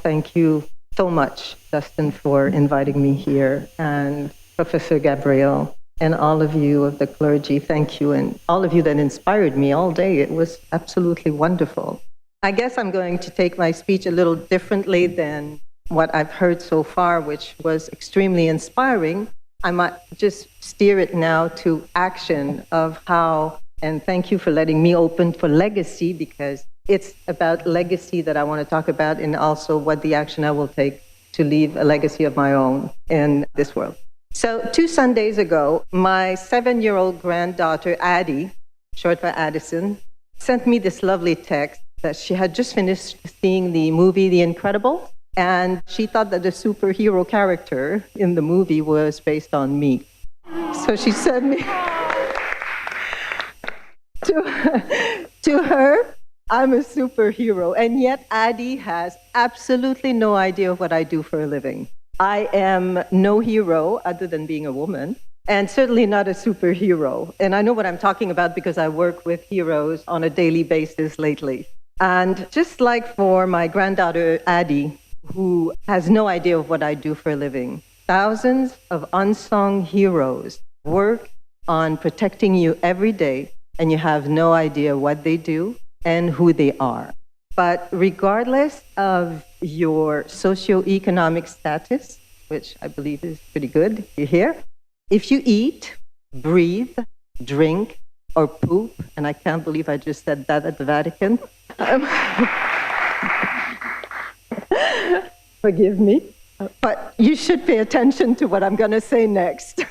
thank you so much, Dustin, for inviting me here, and Professor Gabriel, and all of you of the clergy, thank you, and all of you that inspired me all day. It was absolutely wonderful. I guess I'm going to take my speech a little differently than what I've heard so far, which was extremely inspiring. I might just steer it now to action of how, and thank you for letting me open for legacy, because it's about legacy that I want to talk about, and also what the action I will take to leave a legacy of my own in this world. So 2 Sundays ago, my 7-year-old granddaughter, Addie, short for Addison, sent me this lovely text that she had just finished seeing the movie The Incredibles, and she thought that the superhero character in the movie was based on me. So she sent me to her, I'm a superhero, and yet Addie has absolutely no idea of what I do for a living. I am no hero other than being a woman, and certainly not a superhero. And I know what I'm talking about because I work with heroes on a daily basis lately. And just like for my granddaughter, Addie, who has no idea of what I do for a living, thousands of unsung heroes work on protecting you every day, and you have no idea what they do and who they are. But regardless of your socioeconomic status, which I believe is pretty good, you're here, if you eat, breathe, drink, or poop, and I can't believe I just said that at the Vatican, forgive me, but you should pay attention to what I'm going to say next.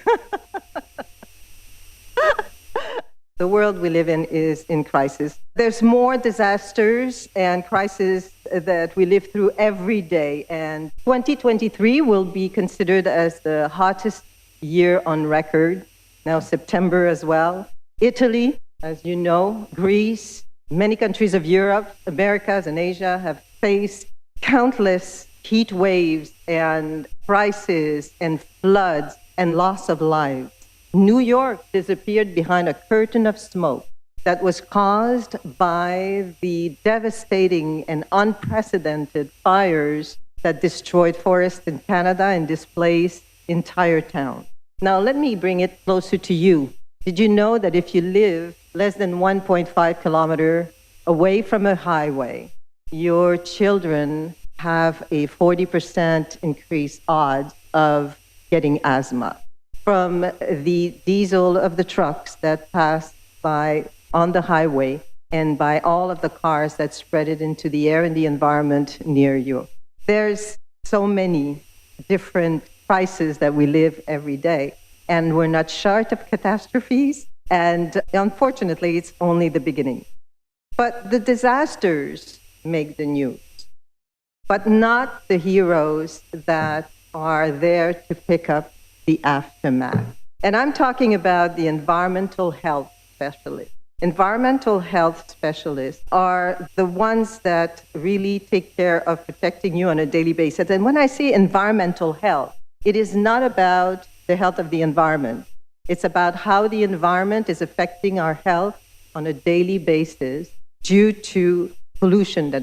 The world we live in is in crisis. There's more disasters and crises that we live through every day, and 2023 will be considered as the hottest year on record. Now September as well. Italy, as you know, Greece, many countries of Europe, Americas, and Asia have faced countless heat waves and crises and floods and loss of lives. New York disappeared behind a curtain of smoke that was caused by the devastating and unprecedented fires that destroyed forests in Canada and displaced entire towns. Now, let me bring it closer to you. Did you know that if you live less than 1.5 kilometers away from a highway, your children have a 40% increased odds of getting asthma from the diesel of the trucks that pass by on the highway and by all of the cars that spread it into the air and the environment near you. There's so many different crises that we live every day, and we're not short of catastrophes, and unfortunately, it's only the beginning. But the disasters make the news, but not the heroes that are there to pick up the aftermath. And I'm talking about the environmental health specialists. Environmental health specialists are the ones that really take care of protecting you on a daily basis. And when I say environmental health, it is not about the health of the environment. It's about how the environment is affecting our health on a daily basis due to pollution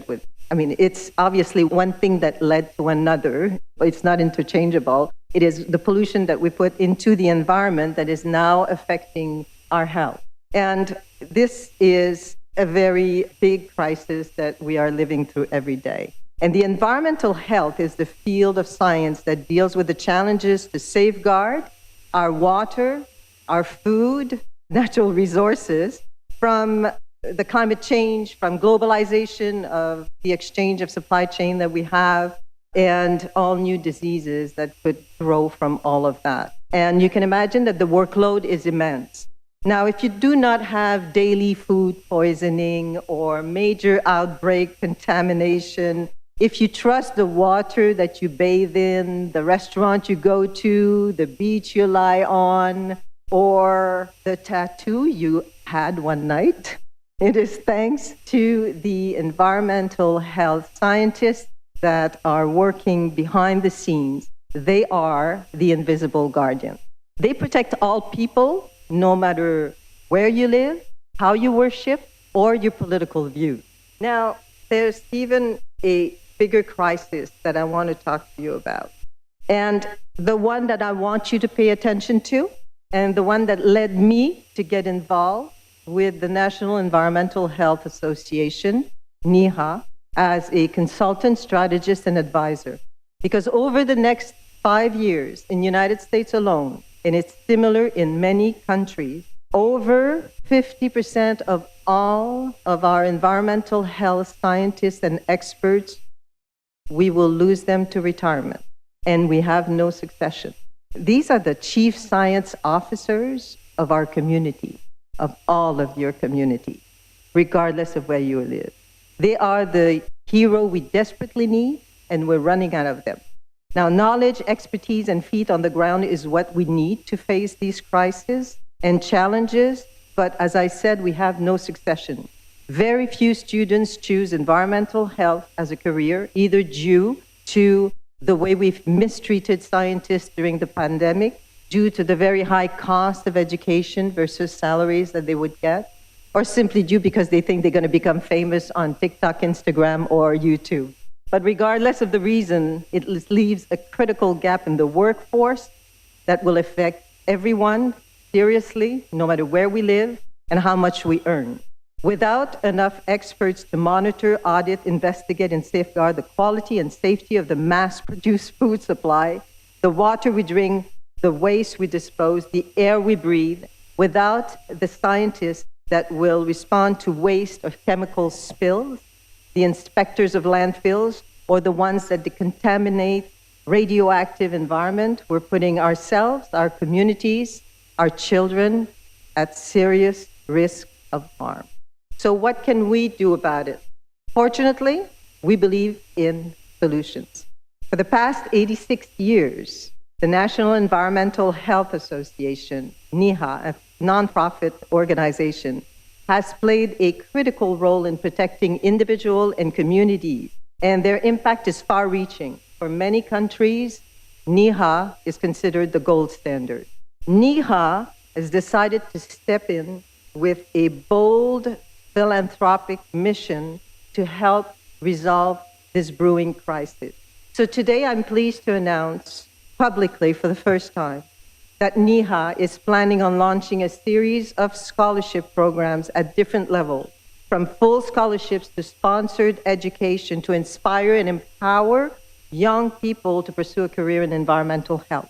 it's obviously one thing that led to another. It's not interchangeable. It is the pollution that we put into the environment that is now affecting our health. And this is a very big crisis that we are living through every day. And the environmental health is the field of science that deals with the challenges to safeguard our water, our food, natural resources from the climate change, from globalization of the exchange of supply chain that we have, and all new diseases that could grow from all of that. And you can imagine that the workload is immense. Now, if you do not have daily food poisoning or major outbreak contamination, if you trust the water that you bathe in, the restaurant you go to, the beach you lie on, or the tattoo you had one night, it is thanks to the environmental health scientists that are working behind the scenes. They are the invisible guardians. They protect all people, no matter where you live, how you worship, or your political views. Now, there's even a bigger crisis that I want to talk to you about. And the one that I want you to pay attention to, and the one that led me to get involved with the National Environmental Health Association, NEHA, as a consultant, strategist, and advisor. Because over the next 5 years in the United States alone, and it's similar in many countries, over 50% of all of our environmental health scientists and experts, we will lose them to retirement, and we have no succession. These are the chief science officers of our community, of all of your community, regardless of where you live. They are the hero we desperately need, and we're running out of them. Now, knowledge, expertise, and feet on the ground is what we need to face these crises and challenges, but as I said, we have no succession. Very few students choose environmental health as a career, either due to the way we've mistreated scientists during the pandemic, due to the very high cost of education versus salaries that they would get, or simply due because they think they're going to become famous on TikTok, Instagram, or YouTube. But regardless of the reason, it leaves a critical gap in the workforce that will affect everyone seriously, no matter where we live and how much we earn. Without enough experts to monitor, audit, investigate, and safeguard the quality and safety of the mass-produced food supply, the water we drink, the waste we dispose, the air we breathe, without the scientists that will respond to waste or chemical spills, the inspectors of landfills, or the ones that decontaminate radioactive environment, we're putting ourselves, our communities, our children at serious risk of harm. So what can we do about it? Fortunately, we believe in solutions. For the past 86 years, the National Environmental Health Association, NEHA, a nonprofit organization, has played a critical role in protecting individuals and communities, and their impact is far-reaching. For many countries, NEHA is considered the gold standard. NEHA has decided to step in with a bold philanthropic mission to help resolve this brewing crisis. So today I'm pleased to announce publicly for the first time that NEHA is planning on launching a series of scholarship programs at different levels, from full scholarships to sponsored education to inspire and empower young people to pursue a career in environmental health.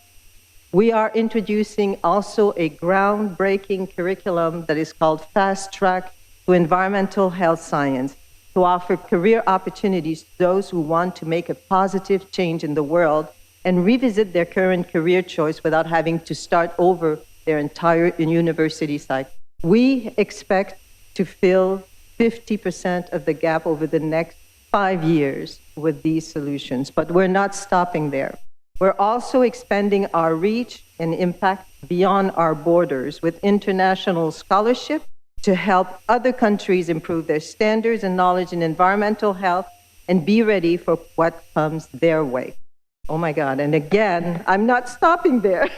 We are introducing also a groundbreaking curriculum that is called Fast Track to Environmental Health Science to offer career opportunities to those who want to make a positive change in the world and revisit their current career choice without having to start over their entire university cycle. We expect to fill 50% of the gap over the next 5 years with these solutions, but we're not stopping there. We're also expanding our reach and impact beyond our borders with international scholarship to help other countries improve their standards and knowledge in environmental health and be ready for what comes their way. Oh my God, and again, I'm not stopping there.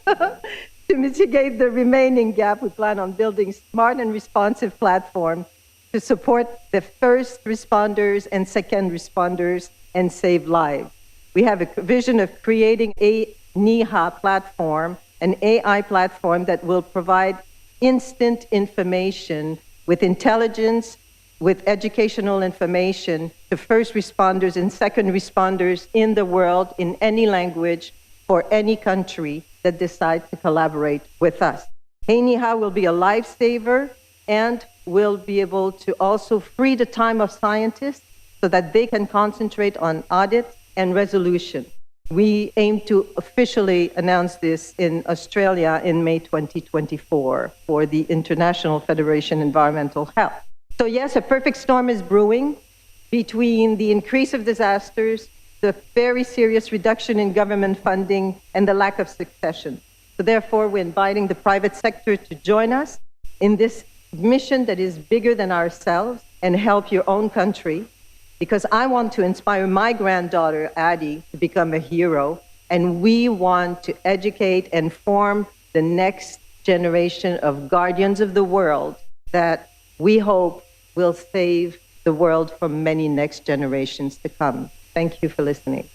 To mitigate the remaining gap, we plan on building smart and responsive platforms to support the first responders and second responders and save lives. We have a vision of creating a NEHA platform, an AI platform that will provide instant information with intelligence, with educational information to first responders and second responders in the world in any language for any country that decides to collaborate with us. NEHA will be a lifesaver and will be able to also free the time of scientists so that they can concentrate on audit and resolution. We aim to officially announce this in Australia in May 2024 for the International Federation of Environmental Health. So yes, a perfect storm is brewing between the increase of disasters, the very serious reduction in government funding, and the lack of succession. So therefore, we're inviting the private sector to join us in this mission that is bigger than ourselves and help your own country, because I want to inspire my granddaughter, Addie, to become a hero, and we want to educate and form the next generation of guardians of the world that we hope will save the world from many next generations to come. Thank you for listening.